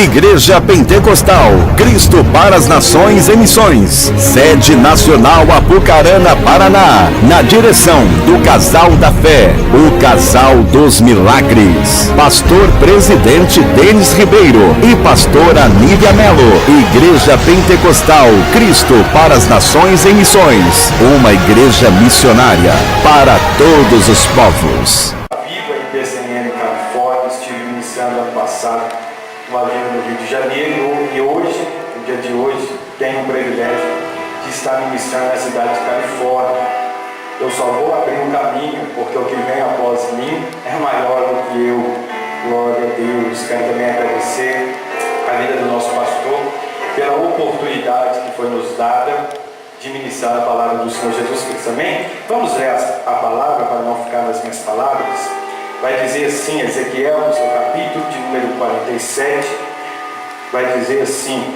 Igreja Pentecostal Cristo para as Nações em Missões, sede nacional Apucarana, Paraná, na direção do Casal da Fé, o Casal dos Milagres, pastor presidente Denis Ribeiro e pastora Nívia Melo. Igreja Pentecostal Cristo para as Nações em Missões, uma igreja missionária para todos os povos. Viva em PCN Califórnia, estive iniciando ano passado uma vida no Rio de Janeiro e hoje, no dia de hoje, tenho o privilégio de estar ministrando na cidade de Califórnia. Eu só vou abrir um caminho, porque o que vem após mim é maior do que eu. Glória a Deus. Quero também agradecer a vida do nosso pastor pela oportunidade que foi nos dada de ministrar a palavra do Senhor Jesus Cristo. Amém? Vamos ler a palavra para não ficar nas minhas palavras. Vai dizer assim, Ezequiel, no seu capítulo de número 47, vai dizer assim: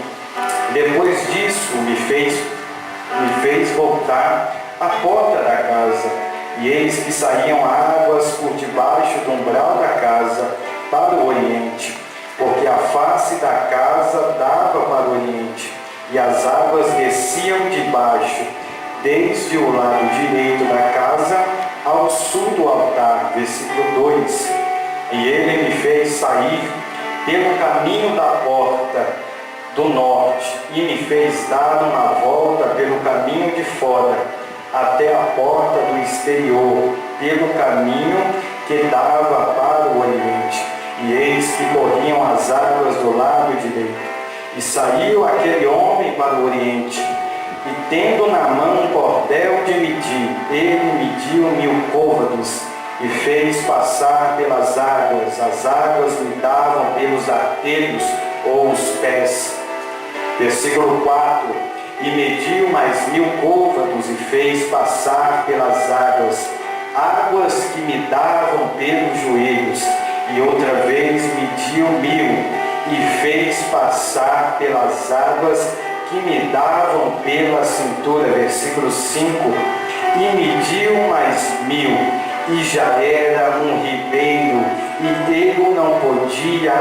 depois disso me fez voltar à porta da casa, e eis que saíam águas por debaixo do umbral da casa para o oriente, porque a face da casa dava para o oriente, e as águas desciam de baixo, desde o lado direito da casa ao sul do altar. Versículo 2: e ele me fez sair pelo caminho da porta do norte, e me fez dar uma volta pelo caminho de fora, até a porta do exterior, pelo caminho que dava para o oriente. E eis que corriam as águas do lado direito. E saiu aquele homem para o oriente, e tendo na mão um cordel de medir, ele mediu 1000 côvados, e fez passar pelas águas. As águas lhe davam pelos artelhos ou os pés. Versículo 4: e mediu mais 1000 côvados, e fez passar pelas águas, águas que me davam pelos joelhos. E outra vez mediu 1000, e fez passar pelas águas que me davam pela cintura. Versículo 5: e mediu mais 1000, e já era um ribeiro, e ele não podia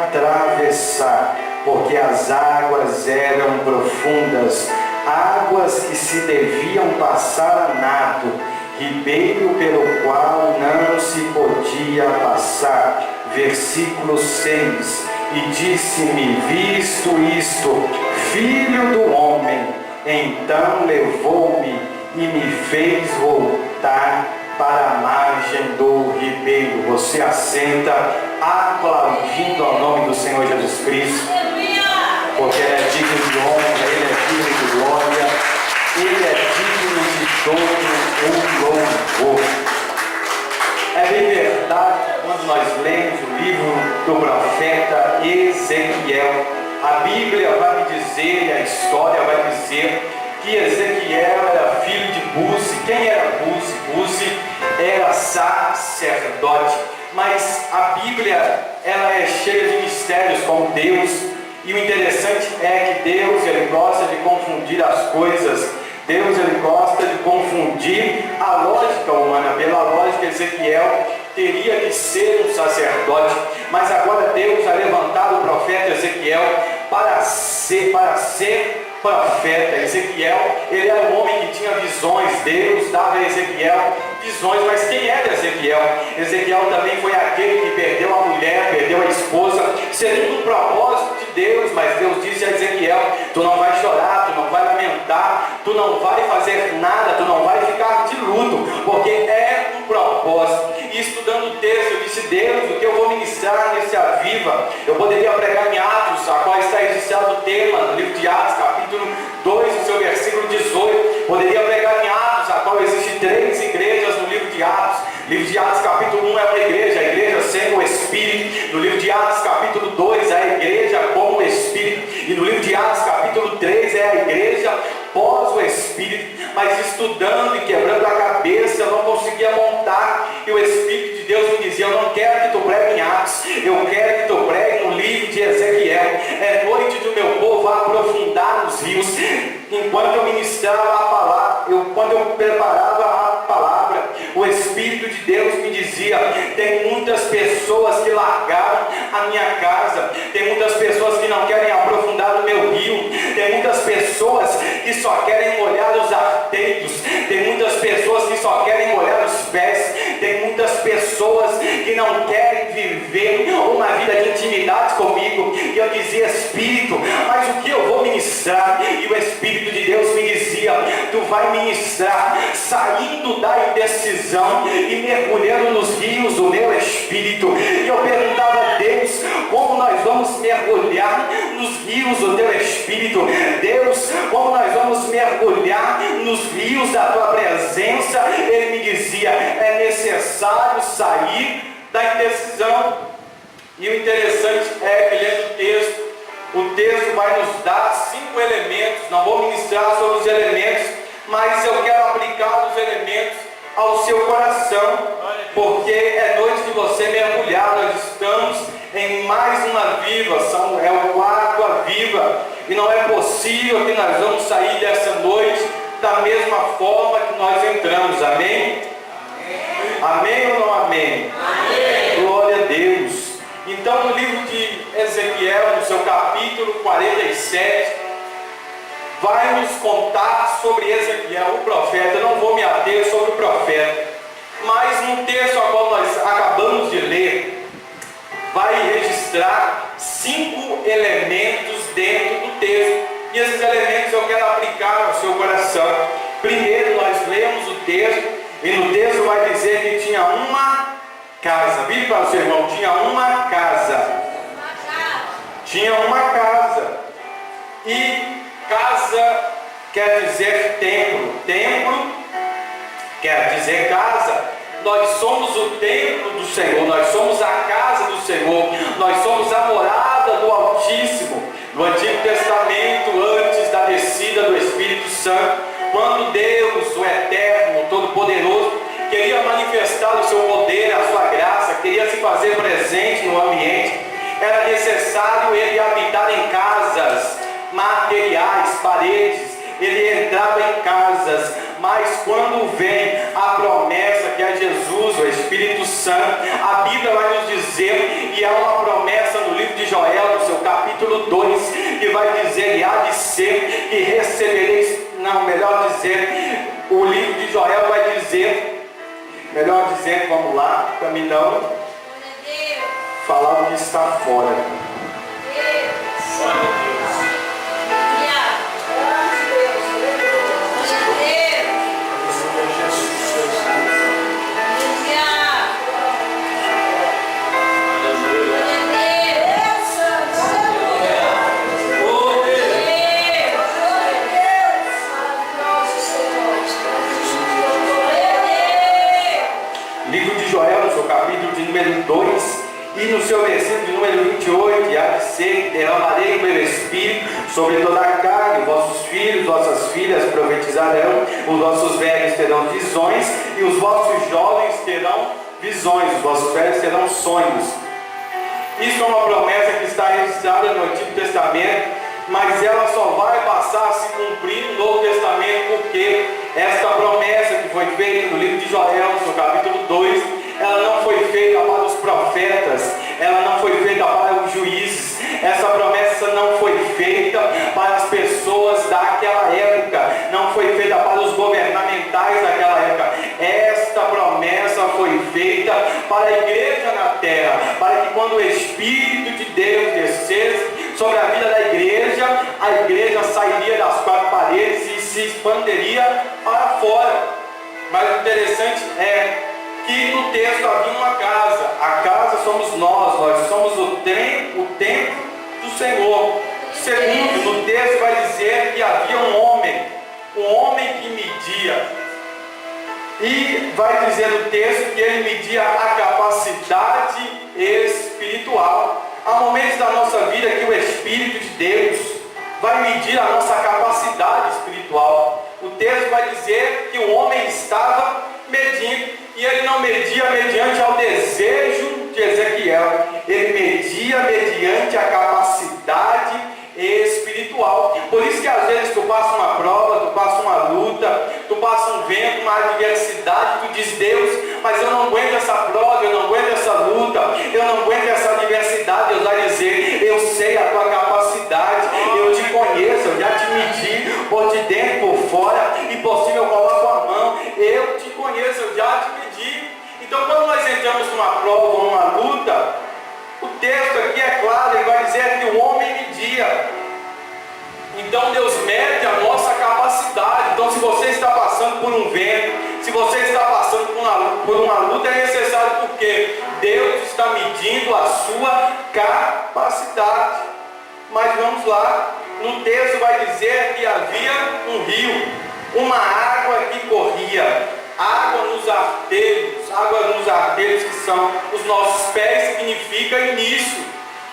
atravessar, porque as águas eram profundas, águas que se deviam passar a nado, ribeiro pelo qual não se podia passar. Versículo 6: e disse-me, visto isto, filho do homem, então levou-me e me fez voltar para a margem do ribeiro. Você assenta aplaudindo ao nome do Senhor Jesus Cristo, porque Ele é digno de honra, Ele é digno de glória, Ele é digno de todo o louvor. É bem verdade, quando nós lemos o livro do profeta Ezequiel, a Bíblia vai me dizer, a história vai dizer que Ezequiel era filho de Buzi. Quem era Buzi? Buzi era sacerdote, mas a Bíblia ela é cheia de mistérios com Deus, e o interessante é que Deus ele gosta de confundir as coisas. Deus ele gosta de confundir a lógica humana. Pela lógica, Ezequiel teria que ser um sacerdote, mas agora Deus vai levantar o profeta Ezequiel para ser profeta. Ezequiel, ele era um homem que tinha visões. Deus dava a Ezequiel visões, mas quem era Ezequiel? Ezequiel também foi aquele que perdeu a mulher, perdeu a esposa, segundo o propósito de Deus. Mas Deus disse a Ezequiel: tu não vai chorar, tu não vai lamentar, tu não vai fazer nada, tu não vai ficar de luto, porque é um propósito. E estudando o texto, eu disse: Deus, o que eu vou ministrar nesse Aviva? Eu poderia pregar em Atos, a qual está registrado o tema no livro de Atos, capítulo 2, no seu versículo 18. Poderia pregar em Atos, a qual existe 3 igrejas no livro de Atos. Livro de Atos, capítulo 1 é uma igreja, a igreja sendo o Espírito. No livro de Atos, capítulo 2, é a igreja com o Espírito. E no livro de Atos, capítulo 3, é a igreja pós o Espírito. Mas estudando e quebrando a cabeça, eu não conseguia montar. E o Espírito de Deus me dizia: eu não quero que tu pregue em Atos, eu quero que tu pregue no livro de Ezequiel. É noite do meu povo aprofundar nos rios. Enquanto eu ministrava a palavra, quando eu preparava a palavra, o Espírito Espírito de Deus me dizia: tem muitas pessoas que largaram a minha casa, tem muitas pessoas que não querem aprofundar no meu rio, tem muitas pessoas que só querem molhar os arteiros, tem muitas pessoas que só querem molhar os pés, tem muitas pessoas que não querem viver uma vida de intimidade comigo. E eu dizia: Espírito, mas o que eu vou ministrar? E o Espírito de Deus me dizia: tu vai ministrar saindo da indecisão e mergulhando nos rios do meu Espírito. E eu perguntava a Deus: como nós vamos mergulhar nos rios do teu Espírito? Deus, como nós vamos mergulhar nos rios da tua presença? Ele me dizia: é necessário sair da indecisão. E o interessante é que, lendo o texto vai nos dar 5 elementos. Não vou ministrar sobre os elementos, mas eu quero aplicar os elementos ao seu coração, porque é noite de você mergulhar. Nós estamos em mais uma viva, é o quarto a viva, e não é possível que nós vamos sair dessa noite da mesma forma que nós entramos. Amém? Amém ou não amém? Amém. Glória a Deus. Então, no livro de Ezequiel, no seu capítulo 47, vai nos contar sobre Ezequiel, o profeta. Eu não vou me ater sobre o profeta, mas no texto ao qual nós acabamos de ler, vai registrar 5 elementos dentro do texto. E esses elementos eu quero aplicar ao seu coração. Primeiro, nós lemos o texto, e no texto vai dizer que tinha uma casa. Vire para o seu irmão: tinha uma casa. Tinha uma casa. E casa quer dizer templo. Templo quer dizer casa. Nós somos o templo do Senhor, nós somos a casa do Senhor, nós somos a morada do Altíssimo. No Antigo Testamento, antes da descida do Espírito Santo, quando Deus, o Eterno, o Todo-Poderoso, queria manifestar o seu poder, a sua graça, queria se fazer presente no ambiente, era necessário ele habitar em casas materiais, paredes. Ele entrava em casas, mas quando vem a promessa que é Jesus, o Espírito Santo, a Bíblia vai nos dizer, e há uma promessa no livro de Joel, no seu capítulo 2, que vai dizer: e há de ser que recebereis, não, melhor dizer, o livro de Joel vai dizer, melhor dizer, vamos lá, caminhão, falar o que está fora. Livro de Joel, no seu capítulo de número 2, e no seu versículo de número 28, e há de ser que derramarei o meu Espírito sobre toda a carne, vossos filhos, vossas filhas profetizarão, os vossos velhos terão visões, e os vossos jovens terão visões, os vossos velhos terão sonhos. Isso é uma promessa que está registrada no Antigo Testamento, mas ela só vai passar a se cumprir no Novo Testamento, porque esta promessa que foi feita no livro de Joel, no capítulo 2, ela não foi feita para os profetas, ela não foi feita para os juízes, essa promessa não foi feita para as pessoas daquela época, não foi feita para os governamentais daquela época. Esta promessa foi feita para a igreja na terra, para que quando o Espírito de Deus descesse sobre a vida da igreja, a igreja sairia das 4 paredes e se expandiria para fora. Mas o interessante é que no texto havia uma casa. A casa somos nós somos o templo do Senhor. Segundo, no texto vai dizer que havia um homem que media. E vai dizer no texto que ele media a capacidade espiritual. Há momentos da nossa vida que o Espírito de Deus vai medir a nossa capacidade espiritual. O texto vai dizer que o homem estava medindo, e ele não media mediante ao desejo de Ezequiel, ele media mediante a capacidade espiritual. Por isso que às vezes tu passa uma prova, tu passa uma luta, tu passa um vento, uma adversidade, tu diz: Deus, mas eu não aguento essa prova, eu não aguento essa luta, eu não aguento essa adversidade. Deus vai dizer: eu sei a tua capacidade, eu te conheço, eu já te medi por de dentro, por fora, e por cima eu coloco a mão, eu te conheço, eu já te medi. Então, quando nós entramos numa prova, numa luta, o texto aqui é claro, ele vai dizer que o homem media. Então Deus mede a nossa capacidade. Então, se você está passando por um vento, se você está passando por uma luta, é necessário, porque Deus está medindo a sua capacidade. Mas vamos lá, no texto vai dizer que havia um rio, uma água que corria, água nos arteiros que são os nossos pés, significa início.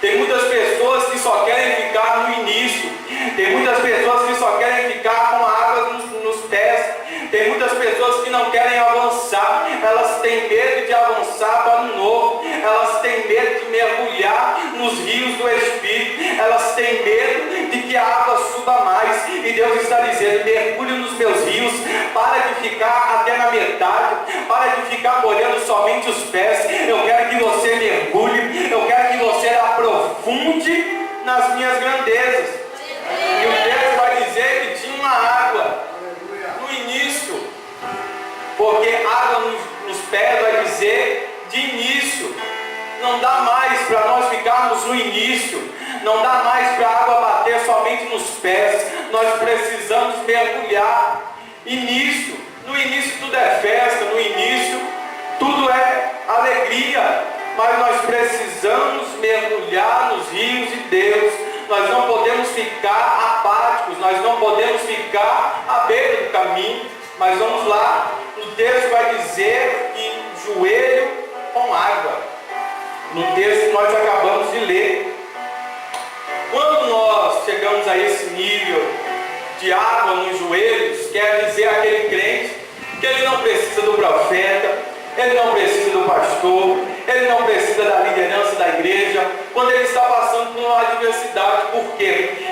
Tem muitas pessoas que só querem ficar no início. Tem muitas pessoas que só querem ficar com água nos pés. Tem muitas pessoas que não querem avançar. Elas têm medo de avançar para o novo. Elas têm medo de mergulhar nos rios do Espírito. Elas têm medo de que a água suba mais. E Deus está dizendo: mergulhe nos meus rios. Para de ficar até na metade. Para de ficar molhando somente os pés. Eu quero que você mergulhe. Eu quero que você aprofunde nas minhas grandezas. E o texto vai dizer que tinha uma água no início, porque água nos pés vai dizer de início. Não dá mais para nós ficarmos no início, não dá mais para a água bater somente nos pés. Nós precisamos mergulhar. Início, no início tudo é festa, no início tudo é alegria. Mas nós precisamos mergulhar nos rios de Deus. Nós não podemos ficar apáticos, nós não podemos ficar à beira do caminho. Mas vamos lá, o texto vai dizer que joelho com água. No texto que nós acabamos de ler. Quando nós chegamos a esse nível de água nos joelhos, quer dizer aquele crente que ele não precisa do profeta, ele não precisa do pastor, ele não precisa da liderança da igreja, quando ele está passando por uma adversidade, porque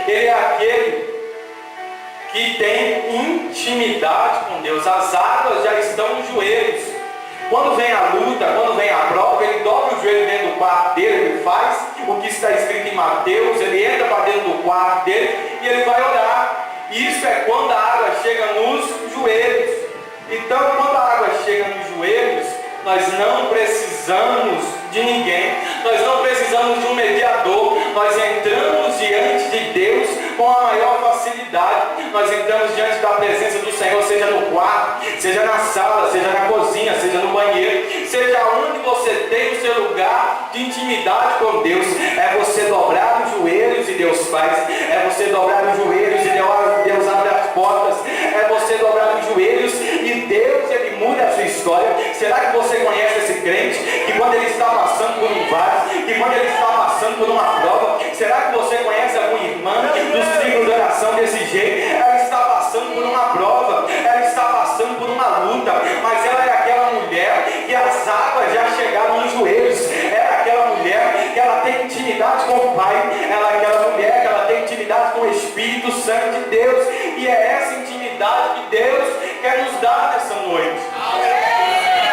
ele é aquele que tem intimidade com Deus. As águas já estão nos joelhos. Quando vem a luta, quando vem a prova, ele dobra o joelho dentro do quarto dele, ele faz o que está escrito em Mateus, ele entra para dentro do quarto dele e ele vai orar. Isso é quando a água chega nos joelhos. Então, quando a água chega nos joelhos, nós não precisamos de ninguém, nós não precisamos de um mediador, nós entramos diante de Deus com a maior facilidade. Nós entramos diante da presença do Senhor, seja no quarto, seja na sala, seja na cozinha, seja no banheiro, seja onde você tem o seu lugar de intimidade com Deus. É você dobrar os joelhos e Deus faz, é você dobrar os joelhos e Deus abre as portas, é você dobrar os joelhos e Deus, ele muda a sua história. Será que você conhece esse crente que quando ele está passando por um vale, que quando ele está passando por uma prova, será que você conhece alguma irmã do ciclo de oração desse jeito? Ela está passando por uma prova, ela está passando por uma luta, mas ela é aquela mulher que as águas já chegaram nos joelhos. Ela é aquela mulher que ela tem intimidade com o Pai, ela é aquela mulher que ela tem intimidade com o Espírito Santo de Deus, e é essa intimidade que Deus quer nos dar nessa noite.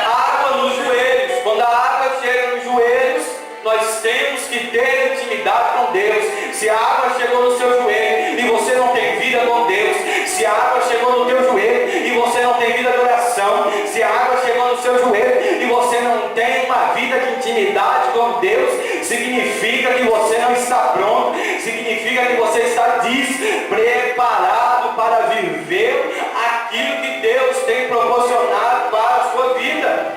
Água nos joelhos. Quando a água chega nos joelhos, nós temos que ter intimidade com Deus. Se a água chegou no seu joelho e você não tem vida com Deus, se a água chegou no teu joelho e você não tem vida de oração, se a água chegou no seu joelho e você não tem uma vida de intimidade com Deus, significa que você não está pronto, significa que você está despreparado para viver aquilo que Deus tem proporcionado para a sua vida.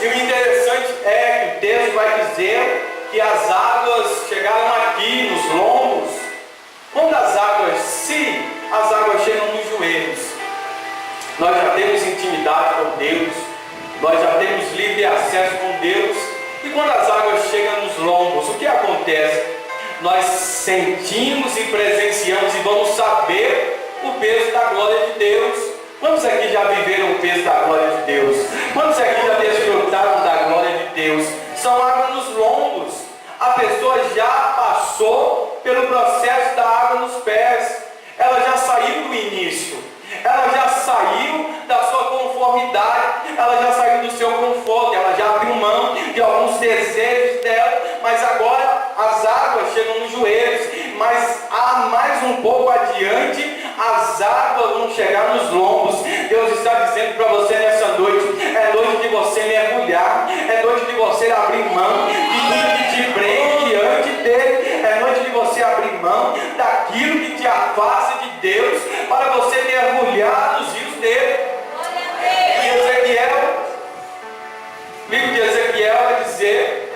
E o interessante é que o texto vai dizer que as águas chegaram aqui nos lombos. Quando se as águas chegam nos joelhos, nós já temos intimidade com Deus, nós já temos livre acesso com Deus. E quando as águas chegam nos lombos, o que acontece? Nós sentimos e presenciamos e vamos saber o peso da glória de Deus. Quantos aqui já viveram o peso da glória de Deus? Quantos aqui já desfrutaram da glória de Deus? São águas nos lombos. A pessoa já passou pelo processo da água nos pés. Ela já saiu do início. Ela chegam nos joelhos, mas mais um pouco adiante, as águas vão chegar nos lombos. Deus está dizendo para você nessa noite: é noite de você mergulhar, é noite de você abrir mão de tudo que te prende diante dele, é noite de você abrir mão daquilo que te afasta de Deus, para você mergulhar nos rios dele. E Ezequiel, o livro de Ezequiel vai dizer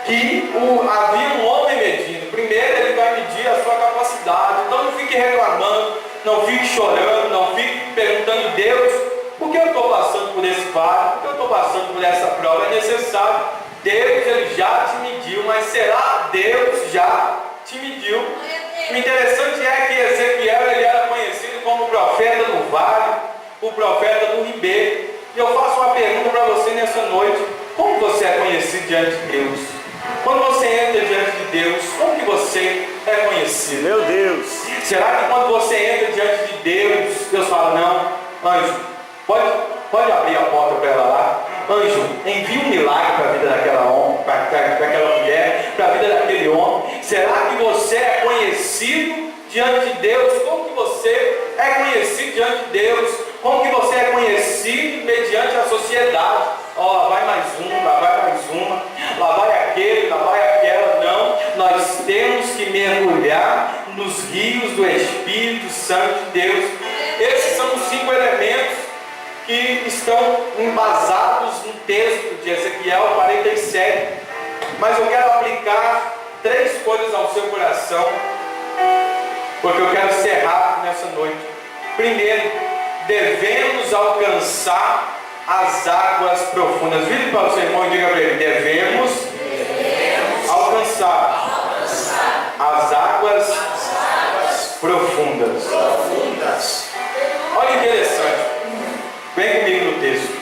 que havia um homem medindo. Primeiro ele vai medir a sua capacidade. Então não fique reclamando, não fique chorando, não fique perguntando: Deus, por que eu estou passando por esse vale? Por que eu estou passando por essa prova? É necessário. Deus, ele já te mediu, mas será Deus já te mediu? O interessante é que Ezequiel, ele era conhecido como o profeta do vale, o profeta do ribeiro. E eu faço uma pergunta para você nessa noite: como você é conhecido diante de Deus? Quando você entra diante de Deus, como que você é conhecido? Meu Deus! Será que quando você entra diante de Deus, Deus fala: não, anjo, pode abrir a porta para ela lá? Anjo, envia um milagre para a vida daquela mulher, para a vida daquele homem. Será que você é conhecido diante de Deus? Como que você é conhecido diante de Deus? Como que você é conhecido mediante a sociedade? Lá vai mais um, lá vai mais uma, lá vai aquele, lá vai aquela. Não, nós temos que mergulhar nos rios do Espírito Santo de Deus. Esses são os 5 elementos que estão embasados no texto de Ezequiel 47. Mas eu quero aplicar 3 coisas ao seu coração, porque eu quero ser rápido nessa noite. Primeiro, devemos alcançar as águas profundas. Vire para o seu irmão e diga para ele: devemos alcançar as águas profundas. Olha, interessante, vem comigo no texto.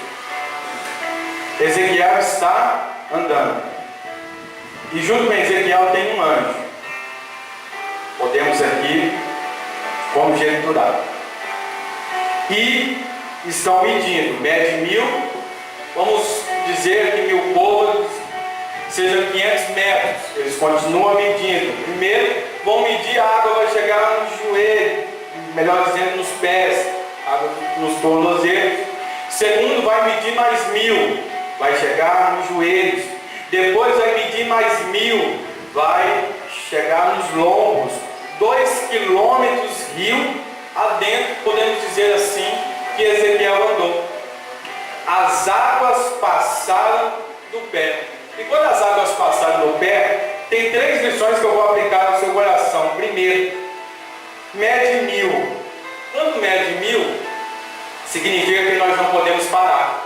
Ezequiel está andando, e junto com Ezequiel tem um anjo. Podemos aqui conjecturar. E estão medindo, mede 1000, vamos dizer que 1000 côvados sejam 500 metros. Eles continuam medindo. Primeiro vão medir, a água vai chegar no joelho, melhor dizendo nos pés, água nos tornozelos. Segundo, vai medir mais 1000, vai chegar nos joelhos. Depois vai medir mais 1000, vai chegar nos lombos. 2 quilômetros rio adentro, podemos dizer assim, que Ezequiel andou. As águas passaram do pé. E quando as águas passaram do pé, tem 3 lições que eu vou aplicar no seu coração. Primeiro, mede 1000. Quando mede 1000, significa que nós não podemos parar.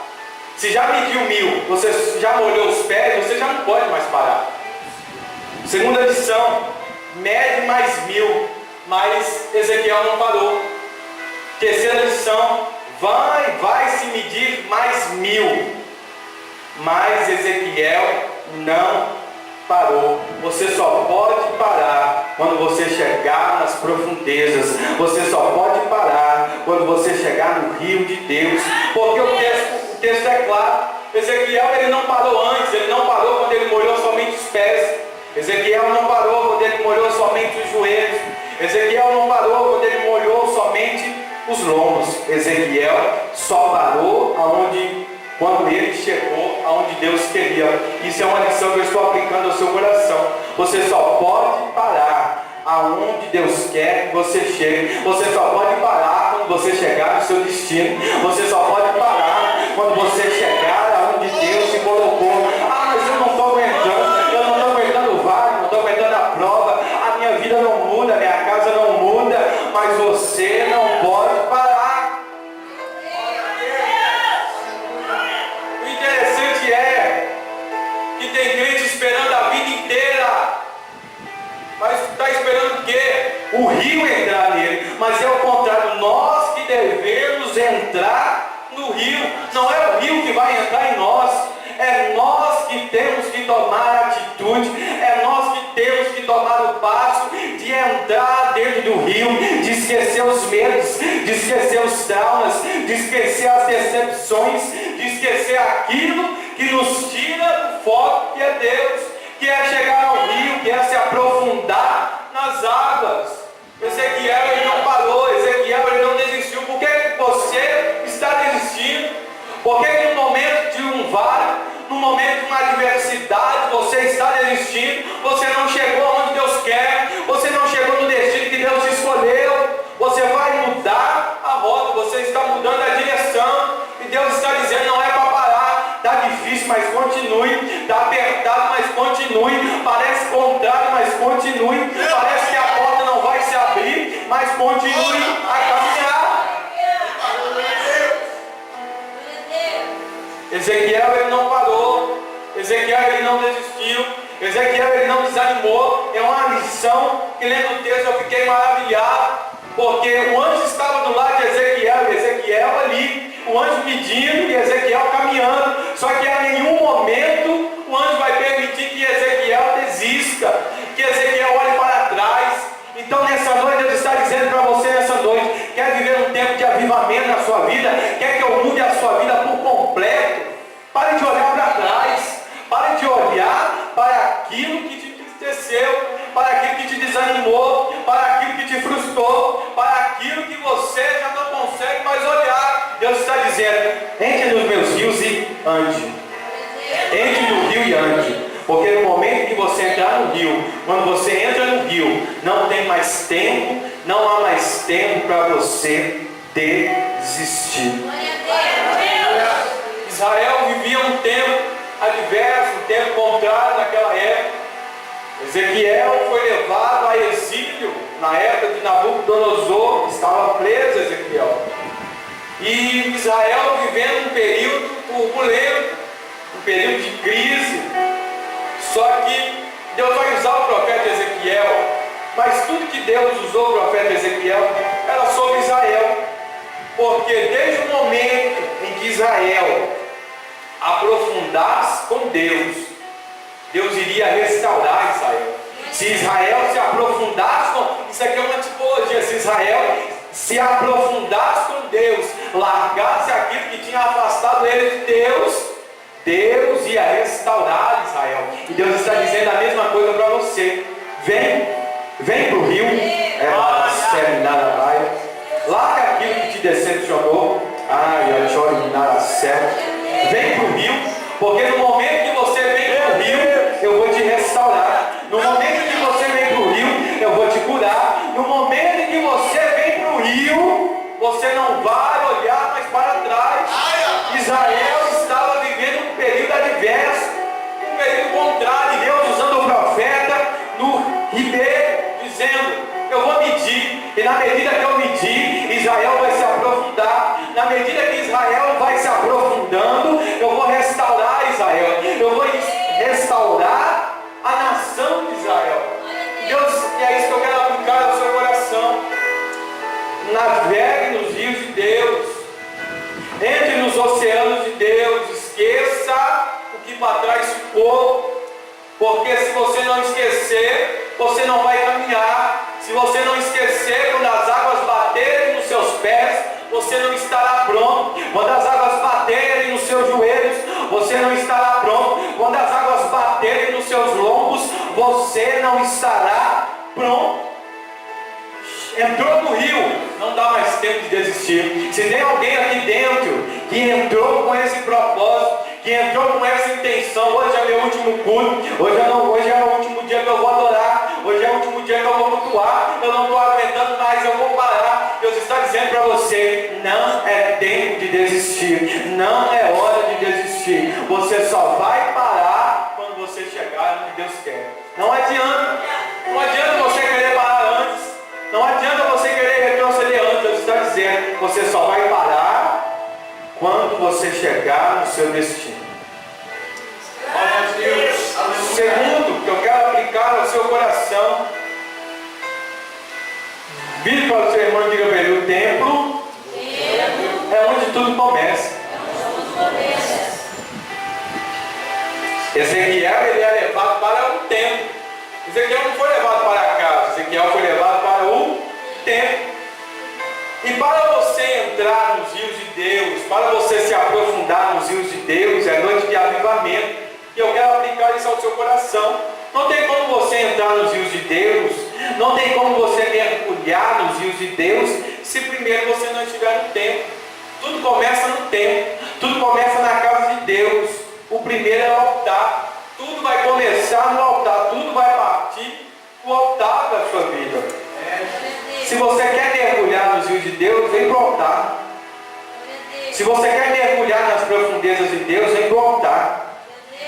Se já mediu 1000, você já molhou os pés, você já não pode mais parar. Segunda lição, mede mais 1000, mas Ezequiel não parou. Terceira lição, vai se medir mais 1000, mas Ezequiel não parou. Você só pode parar quando você chegar nas profundezas. Você só pode parar quando você chegar no rio de Deus, porque o texto é claro. Ezequiel, ele não parou antes, ele não parou quando ele molhou somente os pés. Ezequiel não parou quando ele molhou somente os joelhos. Ezequiel não parou quando ele molhou somente os lombos. Ezequiel só parou quando ele chegou aonde Deus queria. Isso é uma lição que eu estou aplicando ao seu coração. Você só pode parar aonde Deus quer que você chegue. Você só pode parar quando você chegar no seu destino. Você só pode parar quando você chegar aonde Deus te colocou. Mas eu não estou aguentando, eu não estou aguentando o vale, não estou aguentando a prova, a minha vida não muda, a minha casa não muda. Mas você não pode parar. O interessante é que tem crente esperando a vida inteira, mas está esperando o quê? O rio entrar nele. Mas é o contrário, nós que devemos entrar no rio. Não é o rio que vai entrar em nós, é nós que temos que tomar atitude, é nós que temos que tomar o passo de entrar dentro do rio, de esquecer os medos, de esquecer os traumas, de esquecer as decepções, de esquecer aquilo que nos tira do foco que é Deus, que é chegar ao rio, que é se continue. Parece contrário, mas continue. Parece que a porta não vai se abrir, mas continue a caminhar. Ezequiel, ele não parou. Ezequiel, ele não desistiu. Ezequiel, ele não desanimou. É uma lição que, lendo o texto, eu fiquei maravilhado, porque o anjo estava do lado de Ezequiel, e Ezequiel ali, o anjo medindo e Ezequiel caminhando. Só que a nenhum momento o anjo vai permitir que Ezequiel desista, que Ezequiel olhe para trás. Então nessa noite Deus está dizendo para você nessa noite: quer viver um tempo de avivamento na sua vida? Quer que eu mude a sua vida por completo? Pare de olhar para trás. Pare de olhar para aquilo que te entristeceu, para aquilo que te desanimou, para aquilo que te frustrou, para aquilo que você já não consegue mais olhar. Deus está dizendo: entre nos meus rios e ande. Entre no rio e ande. Porque no momento que você entrar no rio, quando você entra no rio, não tem mais tempo, não há mais tempo para você desistir. Israel vivia um tempo adverso, um tempo contrário naquela época. Ezequiel foi levado a exílio na época de Nabucodonosor, estava preso Ezequiel. E Israel vivendo um período turbulento, um período de crise. Só que Deus vai usar o profeta Ezequiel, mas tudo que Deus usou o profeta Ezequiel era sobre Israel, porque desde o momento em que Israel aprofundasse com Deus, Deus iria restaurar Israel. Se Israel se aprofundasse isso aqui é uma tipologia, se Israel se aprofundasse com Deus, largasse aquilo que tinha afastado ele de Deus, Deus ia restaurar Israel. E Deus está dizendo a mesma coisa para você: vem para o rio, larga aquilo que te decepcionou, vem para o rio, porque no momento que você vem para o rio, eu vou te restaurar. No momento que você vem para o rio, eu vou te curar. No momento em que você vem para o rio, você não vai olhar mais para trás. Israel estava vivendo um período adverso, um período contrário, e Deus usando o profeta no ribeiro, dizendo: eu vou medir, e na medida que eu medir, Israel vai se aprofundar. Na medida que Israel vai se aprofundando, eu vou restaurar Israel, eu vou restaurar a nação de Israel. Deus, e é isso que eu quero aplicar no seu coração. Navegue nos rios de Deus, entre nos oceanos de Deus, esqueça o que para trás ficou, porque se você não esquecer, você não vai caminhar. Se você não esquecer, quando as águas baterem nos seus pés, você não estará pronto. Quando as águas baterem nos seus joelhos, você não estará pronto. Quando as águas baterem nos seus lombos, você não estará pronto. Entrou no rio, não dá mais tempo de desistir. Se tem alguém aqui dentro que entrou com esse propósito, que entrou com essa intenção: hoje é meu último culto, hoje é o último dia que eu vou adorar, hoje é o último dia que eu vou cultuar, eu não estou aguentando mais, eu vou parar. Deus está dizendo para você: não é tempo de desistir, não é hora de desistir. Você só vai parar quando você chegar onde Deus quer. Não adianta você querer parar antes, não adianta você querer retroceder antes. Deus está dizendo: você só vai parar quando você chegar no seu destino. Glória a Deus. Segundo, que eu quero aplicar ao seu coração, vire para o seu irmão e diga para ele: o templo é onde tudo começa. Ezequiel, ele é levado para o templo. Ezequiel não foi levado para a casa, Ezequiel foi levado para o templo. E para você entrar nos rios de Deus, para você se aprofundar nos rios de Deus, é noite de avivamento. E eu quero aplicar isso ao seu coração. Não tem como você entrar nos rios de Deus, não tem como você mergulhar nos rios de Deus, se primeiro você não estiver no templo. Tudo começa no templo, tudo começa na casa de Deus. O primeiro é o altar. Tudo vai começar no altar, tudo vai partir do altar da sua vida. Se você quer mergulhar nos rios de Deus, vem para o altar. Se você quer mergulhar nas profundezas de Deus, vem para o altar.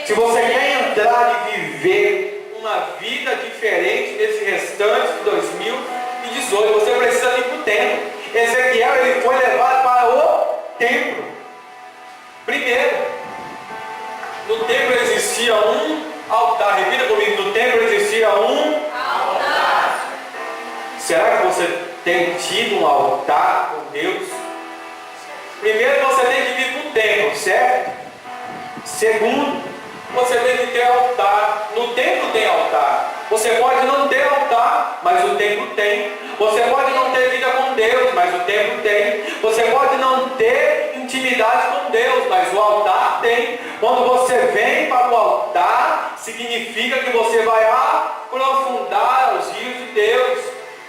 Se você quer entrar e viver viver uma vida diferente nesse restante de 2018. Você precisa ir para o templo. Ezequiel, ele foi levado para o templo. Primeiro, no templo existia um altar. Repita comigo, no templo existia um altar. Será que você tem tido um altar com Deus? Primeiro, você tem que vir para o templo, certo? Segundo, você tem que ter altar. No templo tem altar. Você pode não ter altar, mas o templo tem. Você pode não ter vida com Deus, mas o templo tem. Você pode não ter intimidade com Deus, mas o altar tem. Quando você vem para o altar, significa que você vai aprofundar os rios de Deus.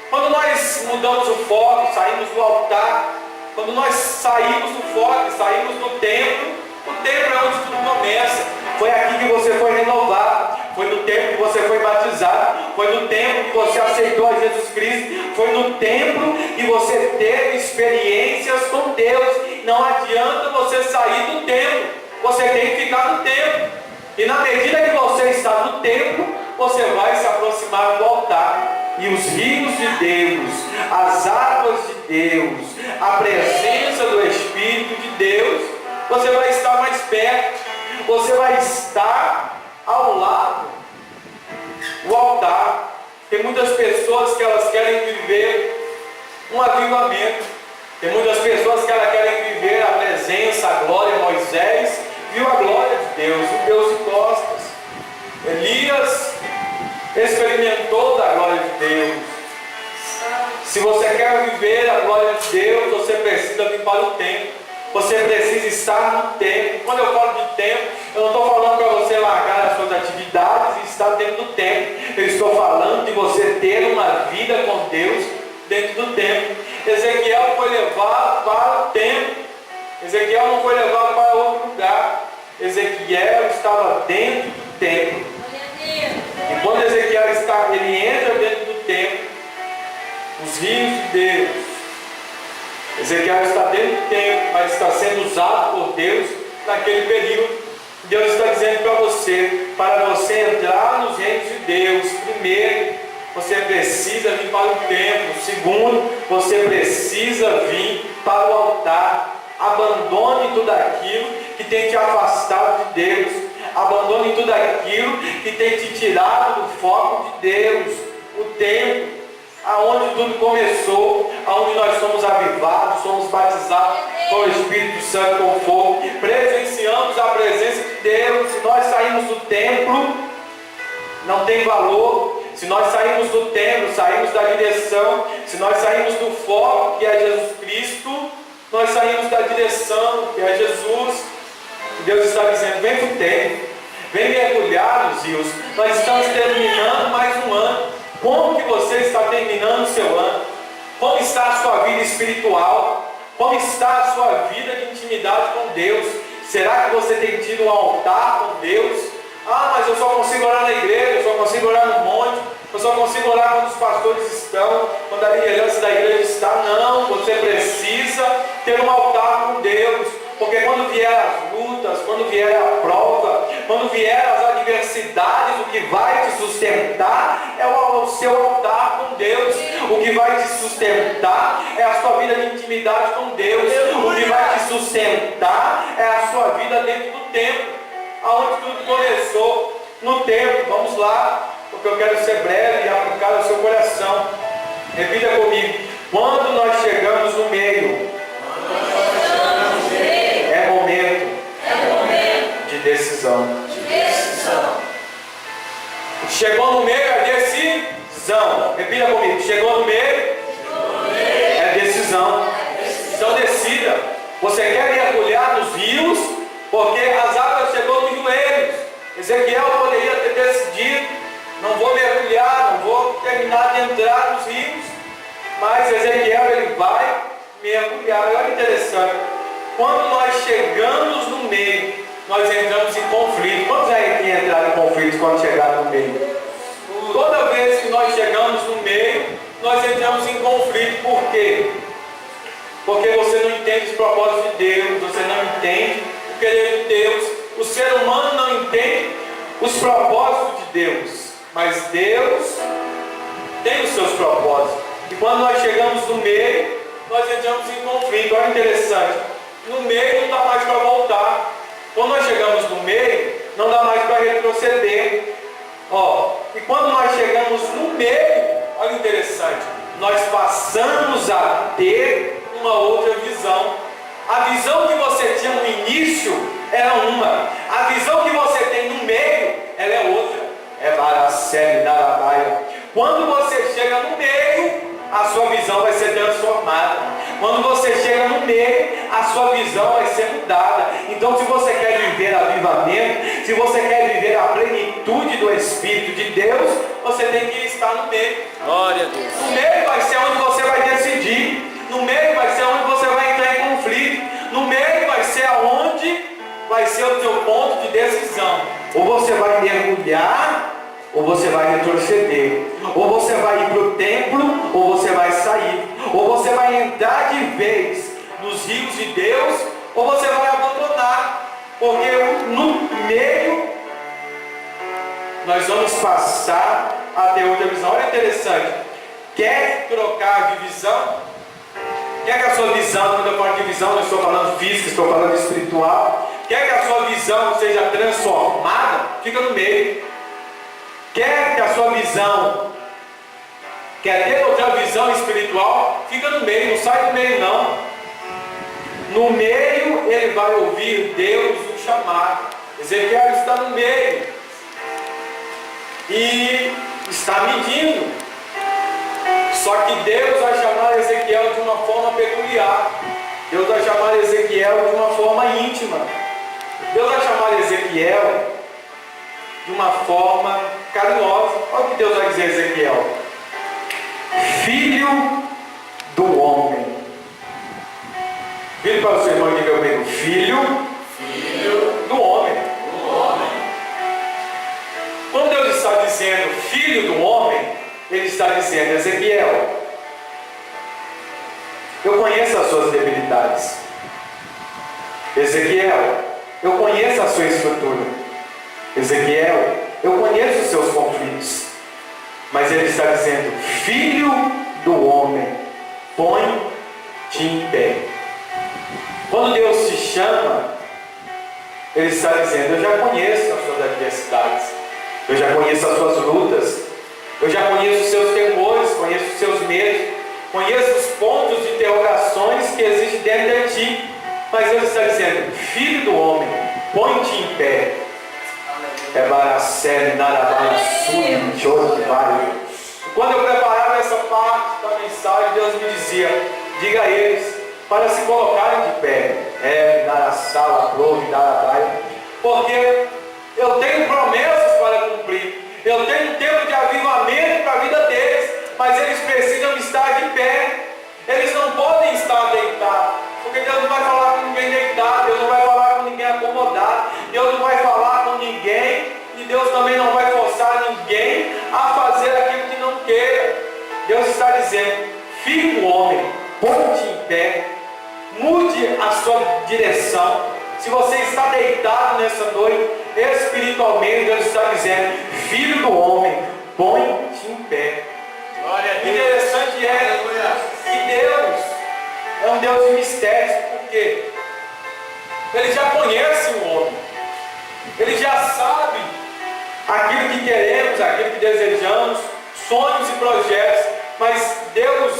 Quando nós mudamos o foco, saímos do altar, quando nós saímos do foco, saímos do templo, o templo é onde tudo começa. Foi aqui que você foi renovado, foi no templo que você foi batizado, foi no templo que você aceitou a Jesus Cristo, foi no templo que você teve experiências com Deus. Não adianta você sair do templo, você tem que ficar no templo. E na medida que você está no templo, você vai se aproximar do altar. E os rios de Deus, as águas de Deus, a presença do Espírito de Deus, você vai estar mais perto, você vai estar ao lado do altar. Tem muitas pessoas que elas querem viver um avivamento. Tem muitas pessoas que elas querem viver a presença, a glória. Moisés viu a glória de Deus, o Deus de costas. Elias experimentou da glória de Deus. Se você quer viver a glória de Deus, você precisa vir para o templo. Você precisa estar no templo. Quando eu falo de templo, eu não estou falando para você largar as suas atividades e estar dentro do templo. Eu estou falando de você ter uma vida com Deus dentro do templo. Ezequiel foi levado para o templo. Ezequiel não foi levado para outro lugar. Ezequiel estava dentro do templo. E quando Ezequiel ele entra dentro do templo, os rios de Deus, Ezequiel está dentro do templo, mas está sendo usado por Deus naquele período. Deus está dizendo para você entrar nos reinos de Deus, primeiro, você precisa vir para o templo. Segundo, você precisa vir para o altar. Abandone tudo aquilo que tem te afastado de Deus. Abandone tudo aquilo que tem te tirado do foco de Deus. O templo, aonde tudo começou, aonde nós somos avivados, somos batizados com o Espírito Santo com fogo, presenciamos a presença de Deus. Se nós saímos do templo, não tem valor. Se nós saímos do templo, saímos da direção, se nós saímos do foco que é Jesus Cristo, nós saímos da direção que é Jesus. Deus está dizendo: vem para o templo, vem mergulhar nos rios. Nós estamos terminando mais um ano. Como que você está terminando o seu ano? Como está a sua vida espiritual? Como está a sua vida de intimidade com Deus? Será que você tem tido um altar com Deus? Ah, mas eu só consigo orar na igreja, eu só consigo orar no monte, eu só consigo orar quando os pastores estão, quando a liderança da igreja está. Não, você precisa ter um altar com Deus. Porque quando vier as lutas, quando vier a prova, quando vier as adversidades, o que vai te sustentar é o seu altar com Deus. O que vai te sustentar é a sua vida de intimidade com Deus. O que vai te sustentar é a sua vida dentro do templo, aonde tudo começou, no templo. Vamos lá, porque eu quero ser breve e aplicar ao seu coração. Repita comigo: quando nós chegamos no meio, é momento de decisão. Chegou no meio, é decisão. Repita comigo: chegou no meio, é decisão. Então decida. Você quer mergulhar nos rios? Porque as águas chegou nos joelhos. Ezequiel poderia ter decidido: não vou mergulhar, não vou terminar de entrar nos rios. Mas Ezequiel, ele vai mergulhar. Olha que interessante. Quando nós chegamos no meio, nós entramos em conflito. Quantos aí que entraram em conflito quando chegaram no meio? Toda vez que nós chegamos no meio, nós entramos em conflito. Por quê? Porque você não entende os propósitos de Deus, você não entende o querer de Deus. O ser humano não entende os propósitos de Deus, mas Deus tem os seus propósitos. E quando nós chegamos no meio, nós entramos em conflito. Olha interessante, no meio não dá mais para voltar. Quando nós chegamos no meio, não dá mais para retroceder. E quando nós chegamos no meio, olha interessante, nós passamos a ter uma outra visão. A visão que você tinha no início era uma, a visão que você tem no meio, ela é outra. É Baraceli, Narabaia. Quando você chega no meio, a sua visão vai ser transformada. Quando você chega no meio, a sua visão vai ser mudada. Então, se você quer viver avivamento, se você quer viver a plenitude do Espírito de Deus, você tem que estar no meio. Glória a Deus. No meio vai ser onde você vai decidir. No meio vai ser onde você vai entrar em conflito. No meio vai ser aonde vai ser o teu ponto de decisão. Ou você vai mergulhar, ou você vai retroceder. Ou você vai ir para o templo, ou você vai sair. Ou você vai entrar de vez nos rios de Deus, ou você vai abandonar. Porque no meio nós vamos passar a ter outra visão. Olha interessante. Quer trocar de visão? Quer que a sua visão, quando eu falo de visão, não estou falando física, estou falando espiritual. Quer que a sua visão seja transformada? Fica no meio. Quer que a sua visão, quer ter outra visão espiritual? Fica no meio, não sai do meio não. No meio ele vai ouvir Deus o chamar. Ezequiel está no meio e está medindo. Só que Deus vai chamar Ezequiel de uma forma peculiar. Deus vai chamar Ezequiel de uma forma íntima. Deus vai chamar Ezequiel de uma forma carinhosa. Olha o que Deus vai dizer a Ezequiel: filho do homem. Vire para o seu irmão e diga comigo: filho do homem. Quando Deus está dizendo filho do homem, Ele está dizendo: Ezequiel, eu conheço as suas debilidades. Ezequiel, eu conheço a sua estrutura. Ezequiel, eu conheço os seus conflitos. Mas Ele está dizendo: filho do homem, põe-te em pé. Quando Deus te chama, Ele está dizendo: eu já conheço as suas adversidades, eu já conheço as suas lutas, eu já conheço os seus temores, conheço os seus medos, conheço os pontos de interrogações que existem dentro de ti. Mas Deus está dizendo: filho do homem, põe-te em pé. É Baraceli, Narabara, Sul, Choro, Vale. Quando eu preparava essa parte da mensagem, Deus me dizia: diga a eles para se colocarem de pé. Narassala, Prove, Narabai. Porque eu tenho promessas para cumprir. Eu tenho um tempo de avivamento para a vida deles, mas eles precisam estar de pé. Eles não podem estar deitados, porque Deus não vai falar com ninguém deitado, Deus não vai falar com ninguém acomodado, Deus não vai falar com ninguém, e Deus também não vai forçar ninguém a fazer aquilo que não queira. Deus está dizendo: filho do homem, põe-te em pé, mude a sua direção. Se você está deitado nessa noite, espiritualmente, Deus está dizendo: filho do homem, põe-te em pé. O interessante é que Deus é um Deus de mistérios, porque Ele já conhece o homem, Ele já sabe aquilo que queremos, aquilo que desejamos, sonhos e projetos, mas Deus,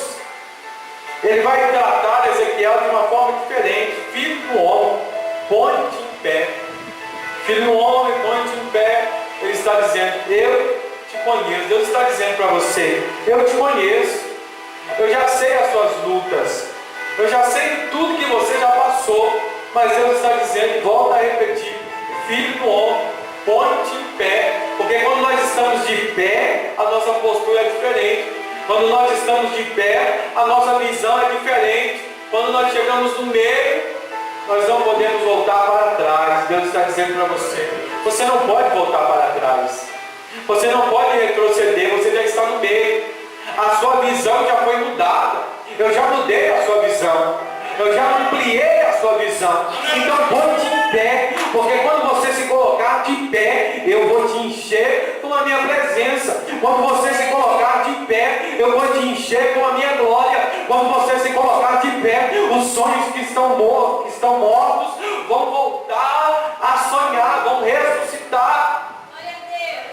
Ele vai tratar Ezequiel de uma forma diferente. Filho do homem, põe-te em pé. Filho do homem, põe-te em pé. Ele está dizendo: eu te conheço. Deus está dizendo para você: eu te conheço. Eu já sei as suas lutas. Eu já sei tudo que você já passou. Mas Deus está dizendo, volta a repetir: filho do homem, põe-te em pé. Porque quando nós estamos de pé, a nossa postura é diferente. Quando nós estamos de pé, a nossa visão é diferente. Quando nós chegamos no meio, nós não podemos voltar para trás. Deus está dizendo para você: você não pode voltar para trás. Você não pode retroceder, você já está no meio. A sua visão já foi mudada. Eu já mudei a sua visão. Eu já ampliei a a sua visão. Então põe-te em pé, porque quando você se colocar de pé, eu vou te encher com a minha presença. Quando você se colocar de pé, eu vou te encher com a minha glória. Quando você se colocar de pé, os sonhos que estão mortos vão voltar a sonhar, vão ressuscitar.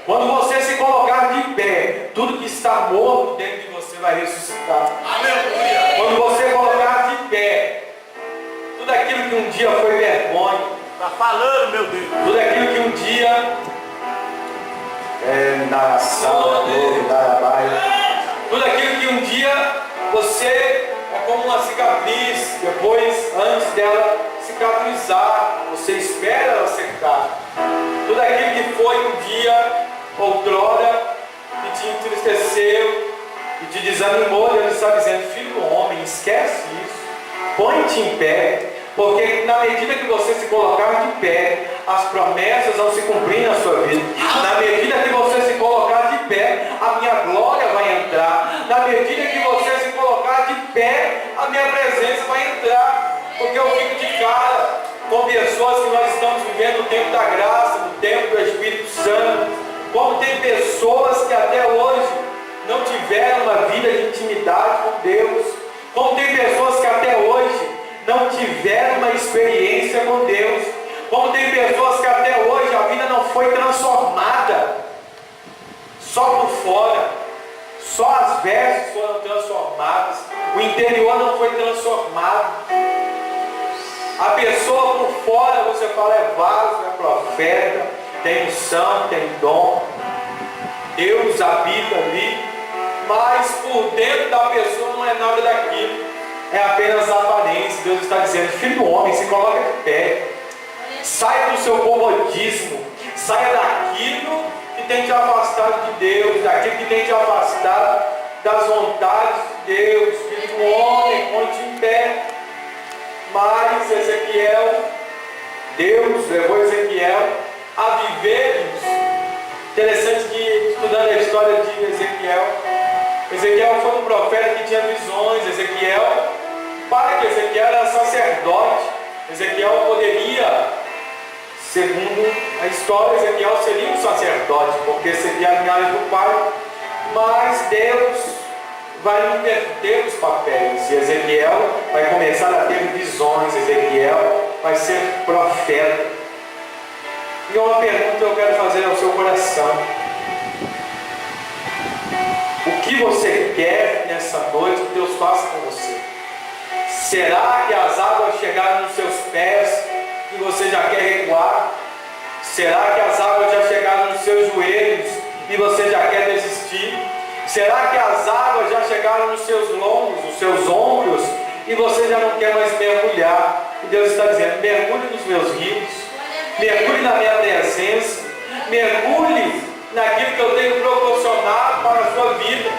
Quando você se colocar de pé, tudo que está morto dentro de você vai ressuscitar. Aleluia. Quando você colocar de pé, tudo aquilo que um dia foi vergonha, está falando, meu Deus, tudo aquilo que um dia narração, tudo aquilo que um dia você é como uma cicatriz, depois, antes dela cicatrizar, você espera ela secar. Tudo aquilo que foi um dia, outrora, que te entristeceu e te desanimou, Deus está dizendo: filho do homem, esquece isso, põe-te em pé, porque na medida que você se colocar de pé, as promessas vão se cumprir na sua vida. Na medida que você se colocar de pé, a minha glória vai entrar. Na medida que você se colocar de pé, a minha presença vai entrar. Porque eu fico de cara com pessoas que nós estamos vivendo o tempo da graça, no tempo do Espírito Santo. Como tem pessoas que até hoje não tiveram uma vida de intimidade com Deus. Como tem pessoas que até hoje não tiveram uma experiência com Deus. Como tem pessoas que até hoje a vida não foi transformada, só por fora, só as vestes foram transformadas, o interior não foi transformado. A pessoa por fora, você fala, é vaso, é profeta, tem unção, tem dom, Deus habita ali, mas por dentro da pessoa não é nada daquilo, é apenas a aparência. Deus está dizendo: filho do homem, se coloca de pé, saia do seu comodismo, saia daquilo que tem te afastado de Deus, daquilo que tem te afastado das vontades de Deus. Filho do homem, põe-te em pé. Mas Deus levou Ezequiel a vivermos. Interessante que, estudando a história de Ezequiel foi um profeta que tinha visões. Para que Ezequiel era sacerdote, Ezequiel poderia, segundo a história, Ezequiel seria um sacerdote, porque seria a linhagem do pai, mas Deus vai inverter os papéis, e Ezequiel vai começar a ter visões, Ezequiel vai ser profeta. E uma pergunta eu quero fazer ao seu coração: o que você quer nessa noite que Deus faça com você? Será que as águas chegaram nos seus pés e você já quer recuar? Será que as águas já chegaram nos seus joelhos e você já quer desistir? Será que as águas já chegaram nos seus lombos, nos seus ombros, e você já não quer mais mergulhar? E Deus está dizendo: mergulhe nos meus rios, mergulhe na minha presença, mergulhe naquilo que eu tenho proporcionado para a sua vida,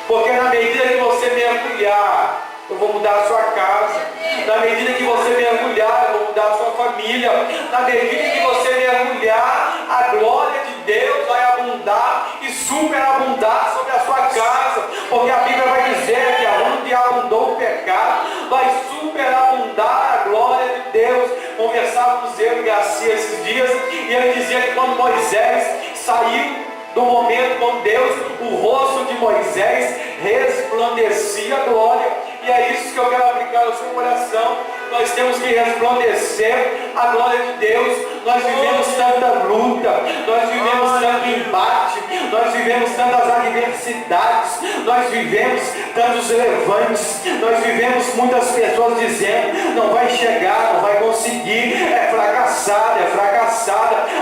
porque na medida que você mergulhar, eu vou mudar a sua casa. Na medida que você mergulhar, eu vou mudar a sua família. Na medida que você mergulhar, a glória de Deus vai abundar e superabundar sobre a sua casa, porque a Bíblia vai dizer que aonde abundou o pecado, vai superabundar a glória de Deus. Conversávamos eu e Garcia esses dias, e ele dizia que quando Moisés saiu do momento com Deus, o rosto de Moisés resplandecia a glória. E é isso que eu quero aplicar ao seu coração. Nós temos que resplandecer a glória de Deus. Nós vivemos tanta luta, nós vivemos tanto embate, nós vivemos tantas adversidades, nós vivemos tantos levantes, nós vivemos muitas pessoas dizendo: não vai chegar, não vai conseguir, é fracassada,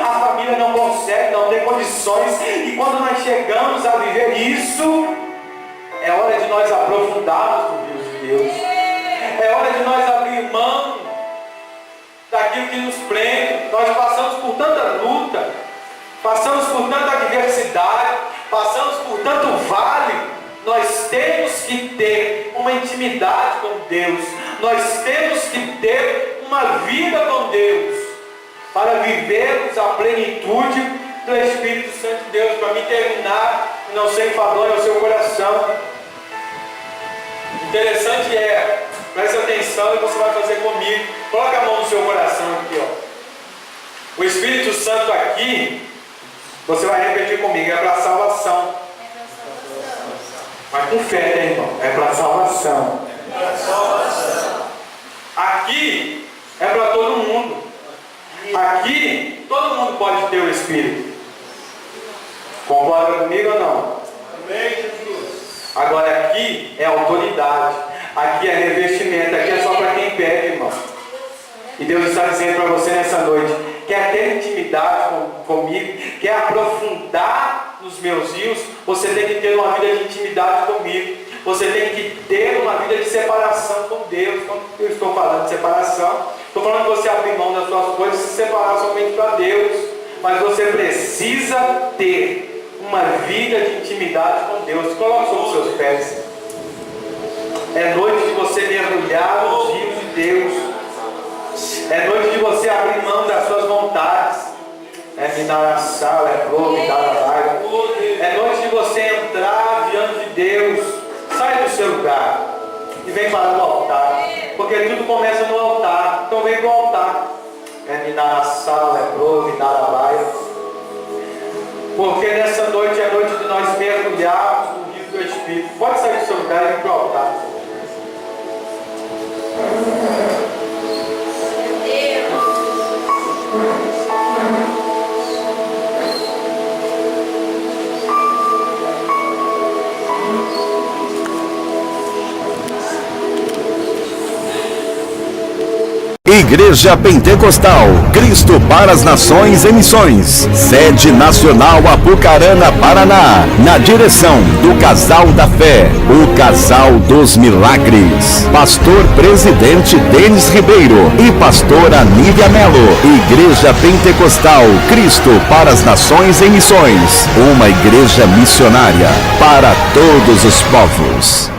a família não consegue, não tem condições. E quando nós chegamos a viver isso, é hora de nós aprofundarmos no Deus de Deus. É hora de nós abrir mão daquilo que nos prende. Nós passamos por tanta luta, passamos por tanta adversidade, passamos por tanto vale. Nós temos que ter uma intimidade com Deus. Nós temos que ter uma vida com Deus para vivermos a plenitude do Espírito Santo de Deus. Para mim terminar, não ser enfadonho ao seu coração. Interessante é Preste atenção e você vai fazer comigo. Coloca a mão no seu coração aqui, ó. O Espírito Santo aqui, você vai repetir comigo, é para salvação. Mas com fé, né, irmão? É para salvação. Aqui é para todo mundo. Aqui todo mundo pode ter o Espírito. Concorda comigo ou não? Agora aqui é autoridade. Aqui é revestimento. Aqui é só para quem pede, irmão. E Deus está dizendo para você nessa noite: quer ter intimidade comigo? Quer aprofundar nos meus rios? Você tem que ter uma vida de intimidade comigo. Você tem que ter uma vida de separação com Deus. Quando eu estou falando de separação, estou falando de você abrir mão das suas coisas e se separar somente para Deus. Mas você precisa ter uma vida de intimidade com Deus. Coloque sobre os seus pés. É noite de você mergulhar nos rios de Deus. É noite de você abrir mão das suas vontades. É minaraçal, é flor, minaraçal. É noite de você entrar diante de Deus. Sai do seu lugar e vem para o altar. Porque tudo começa no altar. Então vem para o altar. É minaraçal, é flor, minaraçal. Porque nessa noite é noite de nós mergulharmos no rio do Espírito. Pode sair do seu lugar e vir para o altar. Igreja Pentecostal, Cristo para as Nações em Missões, sede nacional Apucarana, Paraná, na direção do Casal da Fé, o Casal dos Milagres, Pastor Presidente Denis Ribeiro e Pastora Nívia Melo. Igreja Pentecostal, Cristo para as Nações em Missões, uma igreja missionária para todos os povos.